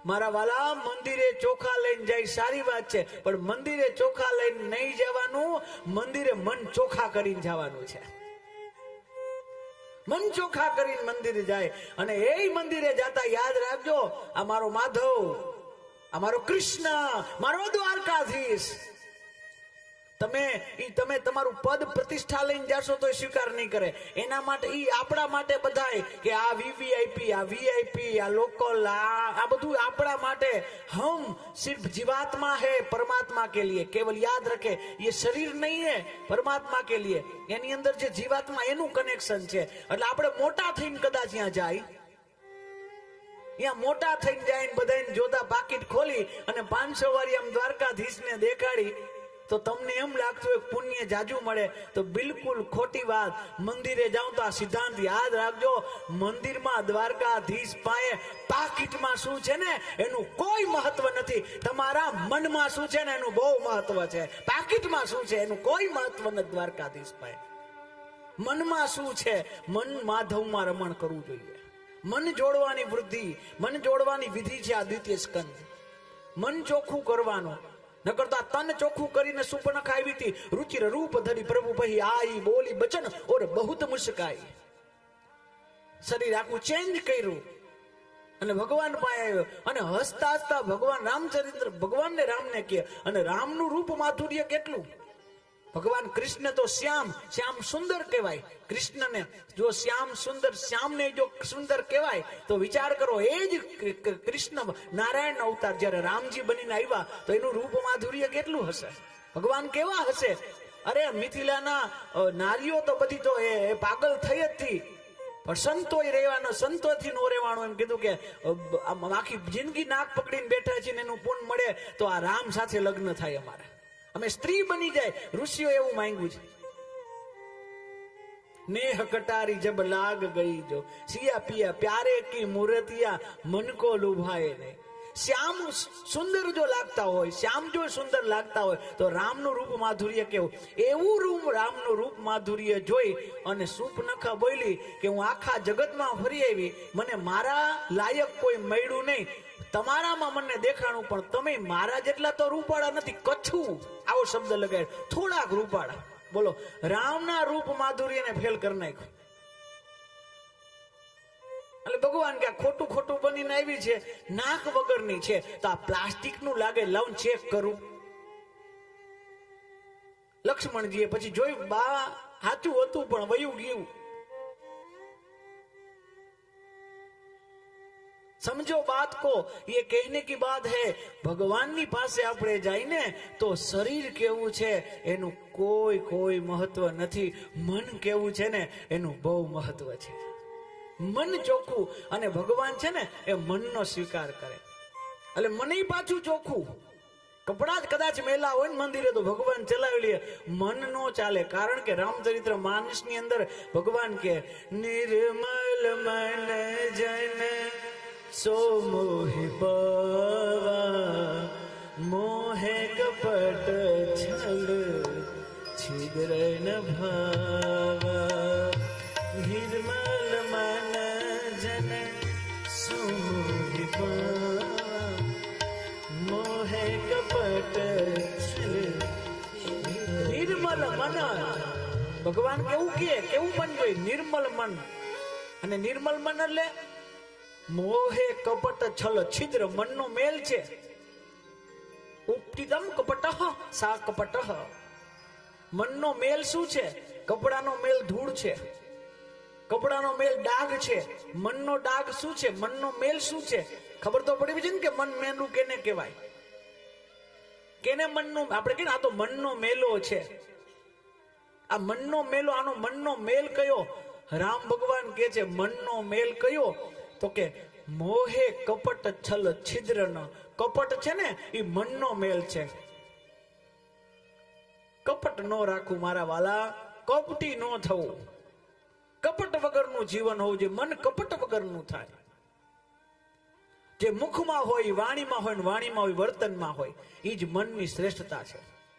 મારા વાલા, મંદિરે ચોખા લઈને જાય સારી વાત છે, પણ મંદિરે ચોખા લઈને નહીં જવાનું, મંદિરે મન ચોખા કરીને જવાનું છે. મન ચોખા કરીને મંદિરે જાય, અને એ મંદિરે જતા યાદ રાખજો, આ મારો માધવ, આ મારો કૃષ્ણ, મારો દ્વારકાધીશ. તમે તમારું પદ પ્રતિષ્ઠા લઈને જાશો તો સ્વીકાર નહીં કરે. એના માટે આપણા માટે બધાય કે આ વીવીઆઈપી, આ વીઆઈપી, આ લોકલ, આ બધું આપણા માટે. હમ સિર્ફ જીવાત્મા है परमात्मा के लिए. केवल याद रखे, ये शरीर नहीं है, परमात्मा के लिए. એની અંદર જે જીવાત્મા એનું કનેક્શન છે. એટલે આપણે મોટા થઈને કદાચ ત્યાં જાય, ત્યાં મોટા થઈને જાય, બધાને જોતા પાકીટ ખોલી અને 500 વારી આમ દ્વારકાધીશને દેખાડી તો તમને એમ લાગતું હોય પુણ્ય જાજુ મળે, તો બિલકુલ ખોટી વાત. મંદિરે જાઓ તો આ સિદ્ધાંત યાદ રાખજો, મંદિરમાં દ્વારકાધીશ પાસે પાકીટમાં શું છે ને એનું કોઈ મહત્વ નથી, તમારા મનમાં શું છે ને એનું બહુ મહત્વ છે. પાકીટમાં શું છે એનું કોઈ મહત્વ નથી દ્વારકાધીશ પાસે. મનમાં શું છે? મન માધવમાં રમણ કરવું જોઈએ. મન જોડવાની વૃદ્ધિ, મન જોડવાની વિધિ છે આ દ્વિતીય સ્કંદ. મન ચોખ્ખું કરવાનું. ન કરતા તન ચોખ્ખું કરીને સુપર્ણખા આવી હતી, રુચિર રૂપ ધરી પ્રભુ પહી આઈ, બોલી બચન ઓર બહુત મુસ્કાઈ. શરીર આખું ચેન્જ કર્યું અને ભગવાન પાસે આવ્યો, અને હસતા હસતા ભગવાન રામચરિત્ર ભગવાનને રામને કહે. અને રામનું રૂપ માધુર્ય કેટલું! ભગવાન કૃષ્ણ તો શ્યામ સુંદર કહેવાય. કૃષ્ણને જો શ્યામને જો સુંદર કહેવાય તો વિચાર કરો, એ જ કૃષ્ણ નારાયણ અવતાર જ્યારે રામજી બનીને આવ્યા તો એનું રૂપ માધુર્ય કેટલું હશે, ભગવાન કેવા હશે. અરે મિથિલાના નારીઓ તો બધી તો એ પાગલ થઈ જ હતી, પણ સંતોય રહેવાનો, સંતોથી નો રહેવાનું. એમ કીધું કે આખી જિંદગી નાક પકડીને બેઠા છે ને એનું પુણ્ય મળે તો આ રામ સાથે લગ્ન થાય, અમારે અમે સ્ત્રી બની જાય. ઋષિઓ એવું માંગ્યું છે. नेह कटारी जब लाग गई जो सिया पिया प्यारे की मूर्तिया मन को लुभाए नहीं. श्याम सुंदर जो लागता હોય, શ્યામ જો સુંદર લાગતા હોય તો રામનું રૂપ માધુર્ય કેવું. એવું રૂપ રામનું રૂપ માધુર્ય જોઈ અને સૂપનખા બોલી કે હું આખા જગતમાં ફરી આવી, મને મારા લાયક કોઈ મળ્યું નહીં, તમારામાં મને દેખાણું, પણ તમે મારા જેટલા તો રૂપાળા નથી, કચ્છું આવો શબ્દ લગાડ, થોડાક રૂપાળા. બોલો, રામના રૂપ માધુર્યને ફેલ કરી નાખ્યું. એટલે ભગવાન કે ખોટું ખોટું બનીને આવી છે, નાક વગરની છે, તો આ પ્લાસ્ટિક નું લાગે, લાવ ચેક કરું. લક્ષ્મણજીએ પછી જોયું, બા સાચું હતું પણ વયું ગયું. समझो बात को, ये कहने की बात है. भगवाननी પાસે આપણે જઈને તો શરીર કેવું છે એનું કોઈ મહત્વ નથી, મન કેવું છે ને એનું બહુ મહત્વ છે. મન ચોખ્ખું, અને ભગવાન છે ને એ મનનો સ્વીકાર કરે. એટલે મને પાછું ચોખ્ખું. કપડા જ કદાચ મેલા હોય ને મંદિરે તો ભગવાન ચલાવી લે, મન નો ચાલે. કારણ કે રામચરિત્ર માનસની અંદર ભગવાન કે નિર્મલ મન જન सो मोहि पावा, मोहे कपट छल छिद्र न भावा. निर्मल मन जन सो मोहि पावा, मोहे कपट छल. નિર્મલ મન, ભગવાન કેવું મન જોઈએ? નિર્મલ મન. અને નિર્મલ મન એટલે મોહે કપટ છલ છિદ્ર, મનનો મેલ છે. ઉપતિદમ કપટ સા કપટ. મનનો મેલ શું છે? કપડાનો મેલ ધૂળ છે, કપડાનો મેલ ડાઘ છે. મનનો ડાઘ શું છે? મનનો મેલ શું છે? ખબર તો પડી છે ને કે મન મેલું કેને કહેવાય, કેને મનનું આપણે કે આ તો મનનો મેલો છે. આ મનનો મેલો, આનો મનનો મેલ કયો? રામ ભગવાન કે છે મનનો મેલ કયો? તો કે મોહે કપટ છલ છિદ્ર ન. કપટ છે ને એ મનનો મેલ છે. કપટ નો રાખવું મારા વાલા, કપટી નો થવું, કપટ વગરનું જીવન હોવું જોઈએ. મન કપટ વગરનું થાય. જે મુખમાં હોય, વાણીમાં હોય, વાણીમાં હોય, વર્તનમાં હોય, એ જ મનની શ્રેષ્ઠતા છે.